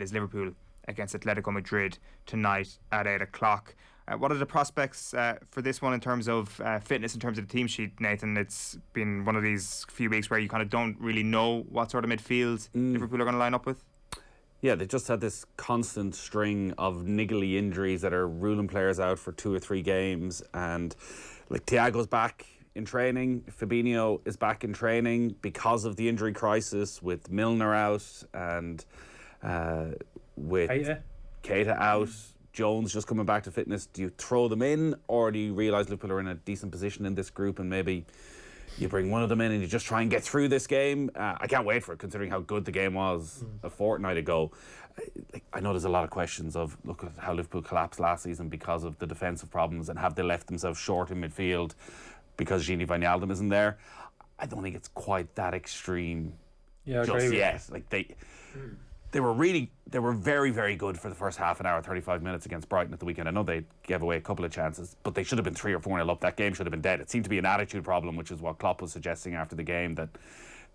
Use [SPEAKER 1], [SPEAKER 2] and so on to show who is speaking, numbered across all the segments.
[SPEAKER 1] is Liverpool against Atletico Madrid tonight at 8 o'clock. What are the prospects for this one in terms of fitness, in terms of the team sheet, Nathan? It's been one of these few weeks where you kind of don't really know what sort of midfield Liverpool are going to line up with.
[SPEAKER 2] Yeah, they just had this constant string of niggly injuries that are ruling players out for 2 or 3 games. And like Thiago's back in training, Fabinho is back in training because of the injury crisis with Milner out and with Keita out. Jones just coming back to fitness. Do you throw them in, or do you realise Liverpool are in a decent position in this group and maybe you bring one of them in and you just try and get through this game? I can't wait for it, considering how good the game was a fortnight ago. I know there's a lot of questions of, look at how Liverpool collapsed last season because of the defensive problems, and have they left themselves short in midfield because Gini Wijnaldum isn't there? I don't think it's quite that extreme just yet. Like they were very, very good for the first half an hour, 35 minutes against Brighton at the weekend. I know they gave away a couple of chances, but they should have been 3 or 4-0 up. That game should have been dead. It seemed to be an attitude problem, which is what Klopp was suggesting after the game, that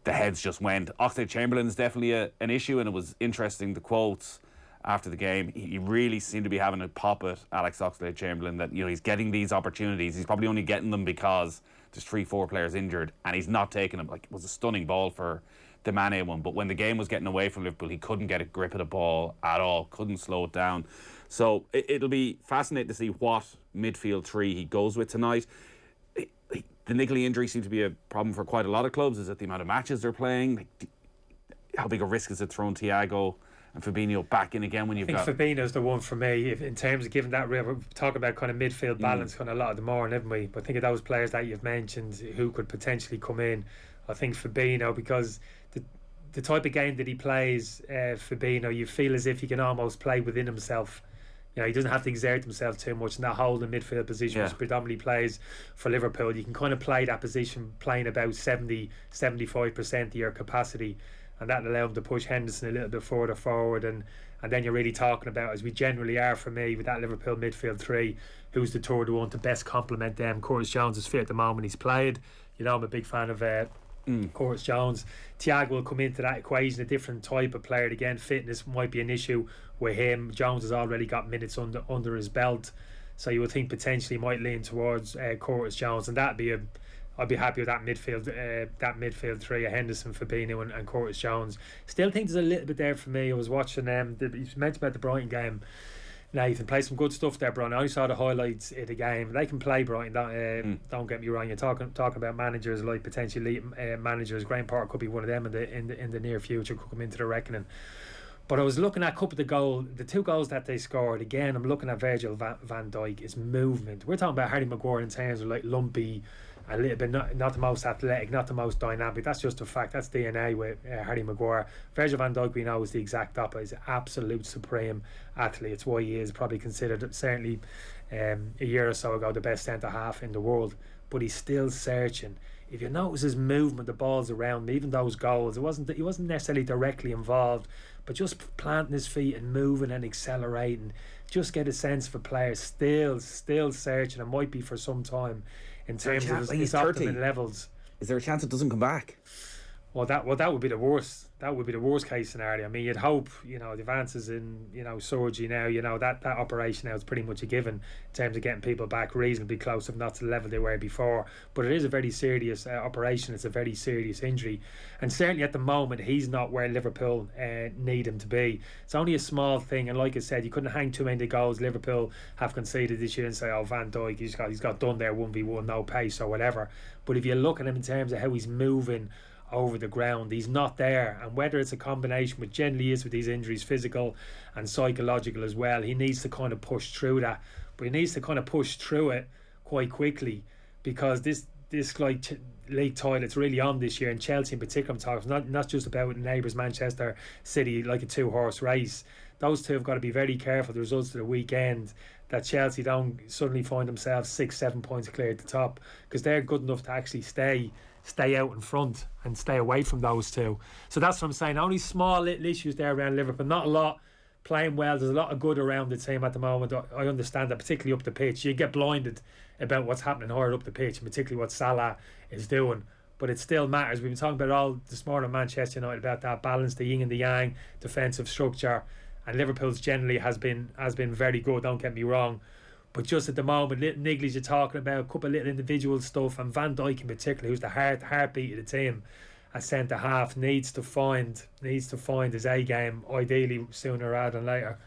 [SPEAKER 2] the heads just went. Oxlade-Chamberlain is definitely an issue, and it was interesting, the quotes after the game. He really seemed to be having a pop at Alex Oxlade-Chamberlain, that he's getting these opportunities. He's probably only getting them because there's 3-4 players injured, and he's not taking them. Like, it was a stunning ball for the Mane one, but when the game was getting away from Liverpool, he couldn't get a grip of the ball at all, couldn't slow it down. So it'll be fascinating to see what midfield 3 he goes with tonight. The niggly injury seems to be a problem for quite a lot of clubs. Is it the amount of matches they're playing? How big a risk is it throwing Thiago and Fabinho back in again when you've got...
[SPEAKER 3] I think Fabinho's the one for me, in terms of giving that... We're talking about kind of midfield balance kind of a lot of the morning, haven't we? But think of those players that you've mentioned who could potentially come in. I think Fabinho, because the type of game that he plays, Fabinho, you feel as if he can almost play within himself. He doesn't have to exert himself too much in that holding midfield position, which predominantly plays for Liverpool. You can kind of play that position playing about 70-75% of your capacity, and that'll allow him to push Henderson a little bit further forward. And then you're really talking about, as we generally are for me, with that Liverpool midfield 3, who's the third one to best complement them. Curtis Jones is fit at the moment, he's played. I'm a big fan of Curtis Jones. Thiago will come into that equation, a different type of player. Again, fitness might be an issue with him. Jones has already got minutes under his belt, so you would think potentially might lean towards Curtis Jones, and I'd be happy with that midfield 3 of Henderson, Fabinho and Curtis Jones. Still think there's a little bit there for me. I was watching you mentioned about the Brighton game, Nathan. Play some good stuff there, Brighton. I only saw the highlights of the game. They can play, Brighton. Don't get me wrong. You're talking about managers, like potentially managers. Graham Park could be one of them in the near future, could come into the reckoning. But I was looking at a couple of the 2 goals that they scored. Again, I'm looking at Virgil van Dijk. His movement. We're talking about Harry Maguire in terms of like lumpy, a little bit not the most athletic, not the most dynamic. That's just a fact. That's DNA with Harry Maguire. Virgil van Dijk, we know, is the exact opposite. He's an absolute supreme athlete. It's why he is probably considered, certainly a year or so ago, the best centre half in the world. But he's still searching. If you notice his movement, the balls around him, even those goals, he wasn't necessarily directly involved, but just planting his feet and moving and accelerating, just get a sense for players still searching, and might be for some time in terms of his optimum levels.
[SPEAKER 2] Is there a chance it doesn't come back?
[SPEAKER 3] Well, that would be the worst. That would be the worst case scenario. I mean, you'd hope, the advances in, surgery now, that operation now is pretty much a given in terms of getting people back reasonably close, if not to the level they were before. But it is a very serious operation. It's a very serious injury. And certainly at the moment, he's not where Liverpool need him to be. It's only a small thing. And like I said, you couldn't hang too many goals Liverpool have conceded this year and say, Van Dijk, he's got done there 1v1, no pace or whatever. But if you look at him in terms of how he's moving over the ground, he's not there. And whether it's a combination, which generally is with these injuries, physical and psychological as well, he needs to kind of push through that. But he needs to kind of push through it quite quickly, because this league title, it's really on this year, and Chelsea in particular, I'm talking, not just about neighbours Manchester City, like a 2-horse race. Those two have got to be very careful, the results of the weekend, that Chelsea don't suddenly find themselves 6-7 points clear at the top, because they're good enough to actually stay out in front and stay away from those two. So that's what I'm saying. Only small little issues there around Liverpool, not a lot. Playing well, there's a lot of good around the team at the moment. I understand that, particularly up the pitch. You get blinded about what's happening higher up the pitch, and particularly what Salah is doing. But it still matters. We've been talking about all this morning Manchester United, about that balance, the yin and the yang, defensive structure. and Liverpool's generally has been very good, don't get me wrong. But just at the moment, little nigglies you're talking about, a couple of little individual stuff, and Van Dijk in particular, who's the heartbeat of the team at centre half, needs to find his A game, ideally sooner rather than later.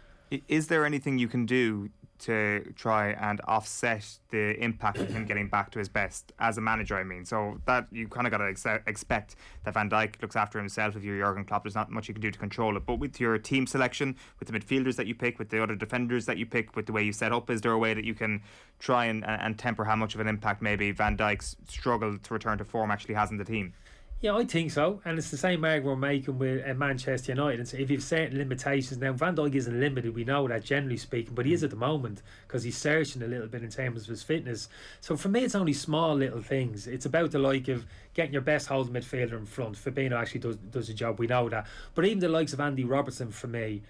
[SPEAKER 1] Is there anything you can do to try and offset the impact of him getting back to his best as a manager? I mean, so that you kind of got to expect that Van Dijk looks after himself. If you're Jurgen Klopp, there's not much you can do to control it. But with your team selection, with the midfielders that you pick, with the other defenders that you pick, with the way you set up, is there a way that you can try and temper how much of an impact maybe Van Dijk's struggle to return to form actually has in the team?
[SPEAKER 3] Yeah, I think so, and it's the same argument we're making with Manchester United. And so if you've certain limitations, now Van Dijk isn't limited, we know that generally speaking, but he is at the moment because he's searching a little bit in terms of his fitness. So for me, it's only small little things. It's about the like of getting your best holding midfielder in front. Fabinho actually does the job, we know that. But even the likes of Andy Robertson, for me,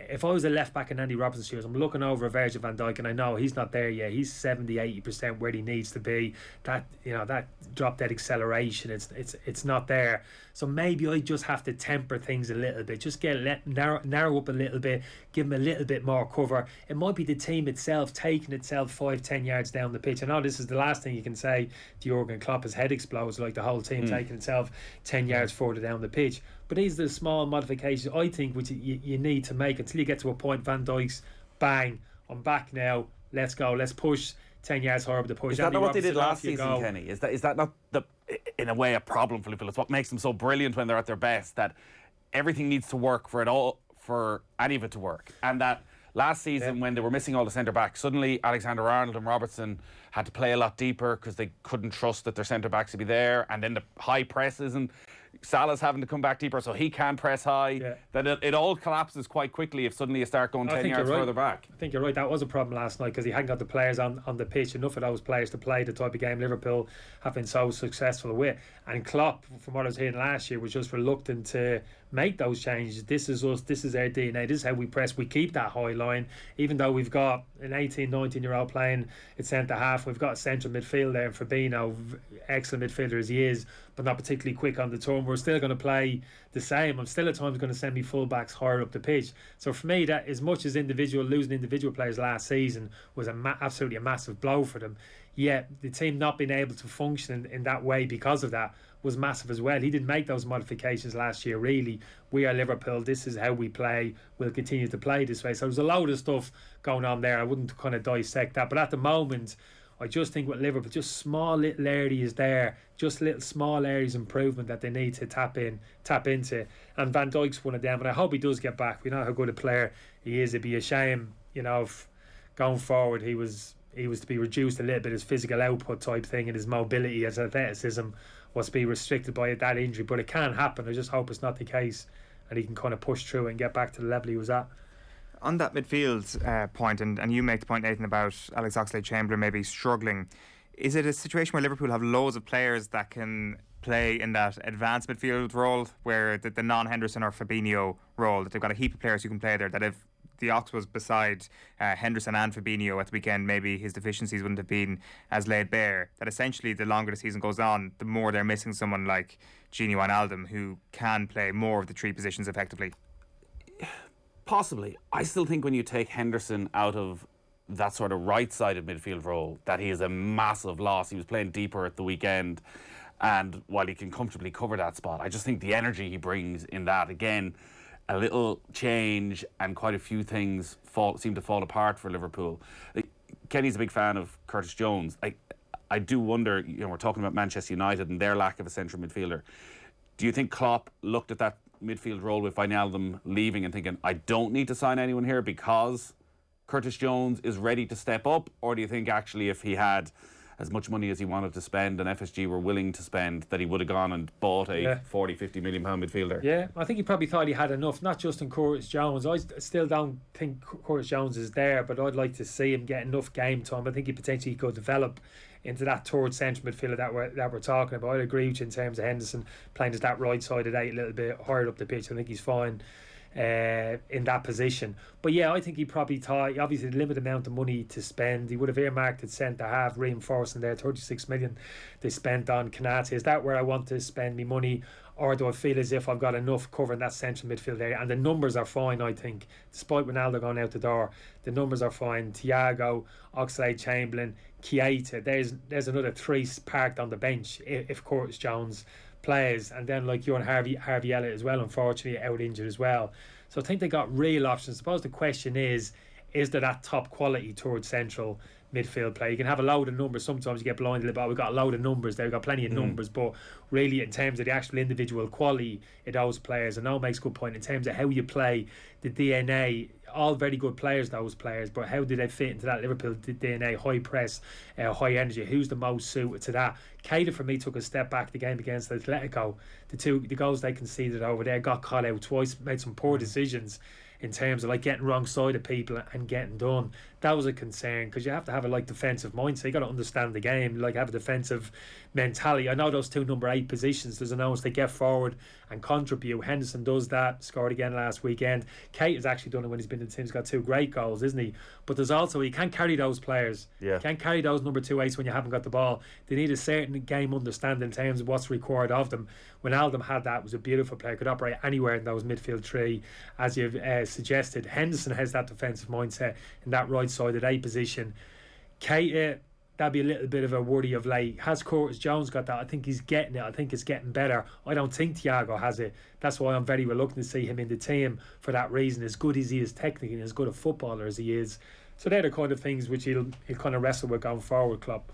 [SPEAKER 3] if I was a left back in Andy Robertson's shoes, I'm looking over a Virgil van Dijk and I know he's not there yet. He's 70-80% where he needs to be. That drop dead acceleration, it's not there. So maybe I just have to temper things a little bit. Just narrow up a little bit, give him a little bit more cover. It might be the team itself taking itself 5-10 yards down the pitch. I know this is the last thing you can say to Jurgen Klopp, his head explodes, like the whole team taking itself 10 yards further down the pitch. But these are the small modifications I think which you need to make until you get to a point. Van Dijk's bang, I'm back now, let's go, let's push 10 yards higher up the push.
[SPEAKER 2] Is that not what they did last season, Kenny? Is that not in a way a problem for Liverpool? It's what makes them so brilliant when they're at their best, that everything needs to work for any of it to work. And that last season, when they were missing all the centre backs, suddenly Alexander-Arnold and Robertson had to play a lot deeper because they couldn't trust that their centre backs would be there, and then the high presses, and Salah's having to come back deeper so he can press high. Yeah. That it all collapses quite quickly if suddenly you start going 10 yards further back.
[SPEAKER 3] I think you're right. That was a problem last night because he hadn't got the players on the pitch, enough of those players to play the type of game Liverpool have been so successful with. And Klopp, from what I was hearing last year, was just reluctant to make those changes. This is us, this is our DNA, this is how we press. We keep that high line, even though we've got an 18-19-year-old playing at centre half. We've got a central midfield there, and Fabinho, excellent midfielder as he is, but not particularly quick on the turn. We're still going to play the same. I'm still at times going to send me full-backs higher up the pitch. So for me, that as much as losing individual players last season was absolutely a massive blow for them, yet the team not being able to function in that way because of that was massive as well. He didn't make those modifications last year, really. We are Liverpool, this is how we play, we'll continue to play this way. So there's a load of stuff going on there. I wouldn't kind of dissect that, but at the moment I just think with Liverpool, just small little areas there, just little small areas improvement that they need to tap into. And Van Dijk's one of them, and I hope he does get back. We know how good a player he is. It'd be a shame, if going forward he was to be reduced a little bit, his physical output type thing and his mobility, his athleticism was to be restricted by that injury. But it can happen. I just hope it's not the case and he can kind of push through and get back to the level he was at.
[SPEAKER 1] On that midfield point, and you make the point, Nathan, about Alex Oxlade-Chamberlain maybe struggling, is it a situation where Liverpool have loads of players that can play in that advanced midfield role, where the non-Henderson or Fabinho role, that they've got a heap of players who can play there, that if the Ox was beside Henderson and Fabinho at the weekend, maybe his deficiencies wouldn't have been as laid bare, that essentially the longer the season goes on, the more they're missing someone like Gini Wijnaldum who can play more of the three positions effectively?
[SPEAKER 2] Possibly. I still think when you take Henderson out of that sort of right-sided midfield role, that he is a massive loss. He was playing deeper at the weekend, and while he can comfortably cover that spot, I just think the energy he brings in that, again, a little change and quite a few things seem to fall apart for Liverpool. Kenny's a big fan of Curtis Jones. I do wonder, we're talking about Manchester United and their lack of a central midfielder. Do you think Klopp looked at that midfield role with Wijnaldum leaving and thinking, I don't need to sign anyone here because Curtis Jones is ready to step up? Or do you think actually if he had as much money as he wanted to spend and FSG were willing to spend, that he would have gone and bought a 40-50 million pound midfielder?
[SPEAKER 3] Yeah, I think he probably thought he had enough, not just in Curtis Jones. I still don't think Curtis Jones is there, but I'd like to see him get enough game time. I think he potentially could develop into that third central midfielder that we're talking about. I'd agree with you in terms of Henderson playing as that right-sided eight a little bit higher up the pitch. I think he's fine in that position. But yeah, I think he probably thought, obviously the limited amount of money to spend, he would have earmarked at centre half, reinforcing there, 36 million they spent on Konate. Is that where I want to spend my money? or do I feel as if I've got enough covering that central midfield area? And the numbers are fine, I think. Despite Ronaldo going out the door, the numbers are fine. Thiago, Oxlade-Chamberlain, Keita. There's another 3 parked on the bench if Curtis Jones plays. And then like Ewan Harvey Elliott as well, unfortunately, out injured as well. So I think they got real options. I suppose the question is there that top quality towards central midfield play? You can have a load of numbers. Sometimes you get blinded a bit. We've got a load of numbers there. We've got plenty of numbers. But really, in terms of the actual individual quality of those players, and Noel makes a good point, in terms of how you play, the DNA, all very good players, those players, but how do they fit into that Liverpool DNA? High press, high energy. Who's the most suited to that? Keita, for me, took a step back the game against Atletico. The goals they conceded over there, got caught out twice, made some poor decisions in terms of like getting wrong side of people and getting done. That was a concern, because you have to have a like defensive mindset. You got to understand the game, like have a defensive mentality. I know those 2 number 8 positions, there's an onus they get forward and contribute. Henderson does that, scored again last weekend. Kate has actually done it when he's been in the team. He's got 2 great goals, isn't he? But there's also, you can't carry those players. You can't carry those number 2 8s when you haven't got the ball. They need a certain game understanding in terms of what's required of them. When Aldham had that, was a beautiful player, could operate anywhere in those midfield 3, as you've suggested. Henderson has that defensive mindset in that right sided 8 position. Keita, that'd be a little bit of a worry of late. Has Curtis Jones got that? I think he's getting it. I think it's getting better. I don't think Thiago has it. That's why I'm very reluctant to see him in the team for that reason. As good as he is technically and as good a footballer as he is. So they're the kind of things which he'll kind of wrestle with going forward, Klopp.